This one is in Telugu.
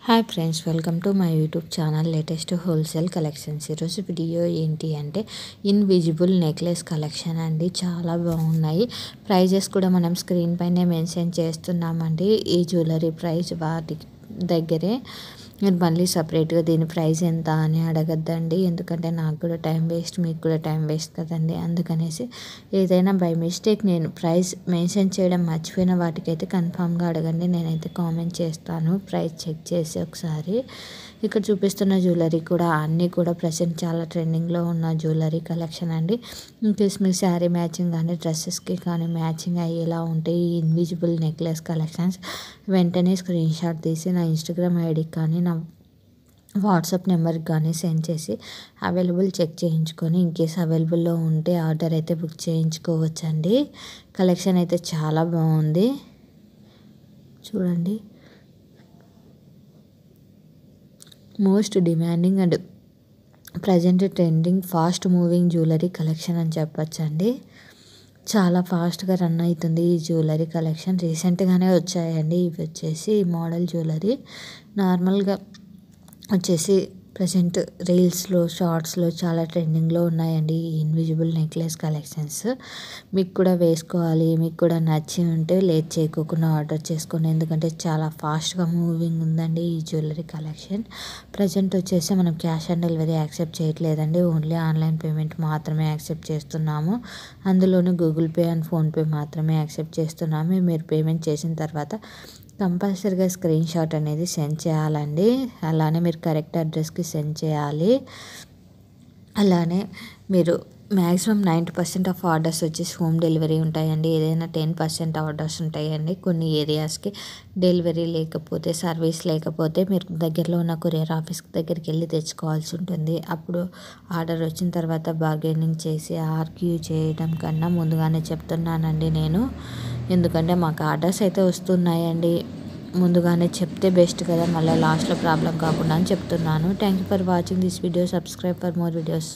Hi friends, welcome to my YouTube channel latest wholesale collections. ఈరోజు వీడియో ఏంటి అంటే ఇన్విజిబుల్ నెక్లెస్ కలెక్షన్ అండి. చాలా బాగున్నాయి. ప్రైజెస్ కూడా మనం స్క్రీన్ పైనే మెన్షన్ చేస్తున్నామండి. ఈ జ్యువెలరీ ప్రైస్ వాటి దగ్గరే. మీరు మళ్ళీ సపరేట్గా దీని ప్రైస్ ఎంత అని అడగద్దండి, ఎందుకంటే నాకు కూడా టైం వేస్ట్, మీకు కూడా టైం వేస్ట్ కదండి. అందుకనేసి ఏదైనా బై మిస్టేక్ నేను ప్రైస్ మెన్షన్ చేయడం మర్చిపోయిన వాటికైతే కన్ఫామ్గా అడగండి. నేనైతే కామెంట్ చేస్తాను ప్రైస్ చెక్ చేసి ఒకసారి. ఇక్కడ చూపిస్తున్న జ్యువెలరీ కూడా అన్నీ కూడా ప్రజెంట్ చాలా ట్రెండింగ్లో ఉన్న జ్యువెలరీ కలెక్షన్ అండి. ఇన్కేస్ మీ శారీ మ్యాచింగ్ కానీ డ్రెస్సెస్కి కానీ మ్యాచింగ్ అయ్యేలా ఉంటాయి ఈ ఇన్విజిబుల్ నెక్లెస్ కలెక్షన్స్. వెంటనే స్క్రీన్ షాట్ తీసి నా ఇన్స్టాగ్రామ్ ఐడికి కానీ నా వాట్సాప్ నెంబర్కి కానీ సెండ్ చేసి అవైలబుల్ చెక్ చేయించుకొని ఇన్కేస్ అవైలబుల్లో ఉంటే ఆర్డర్ అయితే బుక్ చేయించుకోవచ్చండి. కలెక్షన్ అయితే చాలా బాగుంది, చూడండి. Most demanding and present trending fast moving jewellery collection అని చెప్పచ్చండి. చాలా ఫాస్ట్గా రన్ అవుతుంది ఈ జ్యువెలరీ కలెక్షన్. రీసెంట్గానే వచ్చాయండి ఇవి వచ్చేసి మోడల్ జ్యువెలరీ. నార్మల్గా వచ్చేసి ప్రజెంట్ రీల్స్లో షార్ట్స్లో చాలా ట్రెండింగ్లో ఉన్నాయండి ఈ ఇన్విజిబుల్ నెక్లెస్ కలెక్షన్స్. మీకు కూడా వేసుకోవాలి, మీకు కూడా నచ్చి ఉంటే లేట్ చేయకోకుండా ఆర్డర్ చేసుకోండి, ఎందుకంటే చాలా ఫాస్ట్గా మూవింగ్ ఉందండి ఈ జ్యువెలరీ కలెక్షన్. ప్రజెంట్ వచ్చేసి మనం క్యాష్ ఆన్ డెలివరీ యాక్సెప్ట్ చేయట్లేదండి, ఓన్లీ ఆన్లైన్ పేమెంట్ మాత్రమే యాక్సెప్ట్ చేస్తున్నాము. అందులోనూ గూగుల్ పే అండ్ ఫోన్పే మాత్రమే యాక్సెప్ట్ చేస్తున్నాము. మీరు పేమెంట్ చేసిన తర్వాత కంపల్సరీగా స్క్రీన్ షాట్ అనేది సెండ్ చేయాలండి. అలానే మీరు కరెక్ట్ అడ్రస్కి సెండ్ చేయాలి. అలానే మీరు మ్యాక్సిమం 90% ఆఫ్ ఆర్డర్స్ వచ్చేసి హోమ్ డెలివరీ ఉంటాయండి. ఏదైనా 10% ఆర్డర్స్ ఉంటాయండి. కొన్ని ఏరియాస్కి డెలివరీ లేకపోతే, సర్వీస్ లేకపోతే మీరు దగ్గరలో ఉన్న కొరియర్ ఆఫీస్ దగ్గరికి వెళ్ళి తెచ్చుకోవాల్సి ఉంటుంది. అప్పుడు ఆర్డర్ వచ్చిన తర్వాత బార్గెనింగ్ చేసి ఆర్గ్యూ చేయడం కన్నా ముందుగానే చెప్తున్నానండి నేను, ఎందుకంటే మాకు ఆర్డర్స్ అయితే వస్తున్నాయండి. ముందుగానే చెప్తే బెస్ట్ కదా, మళ్ళీ లాస్ట్లో ప్రాబ్లం కాకుండా అని చెప్తున్నాను. Thank you for watching this video. Subscribe for more videos.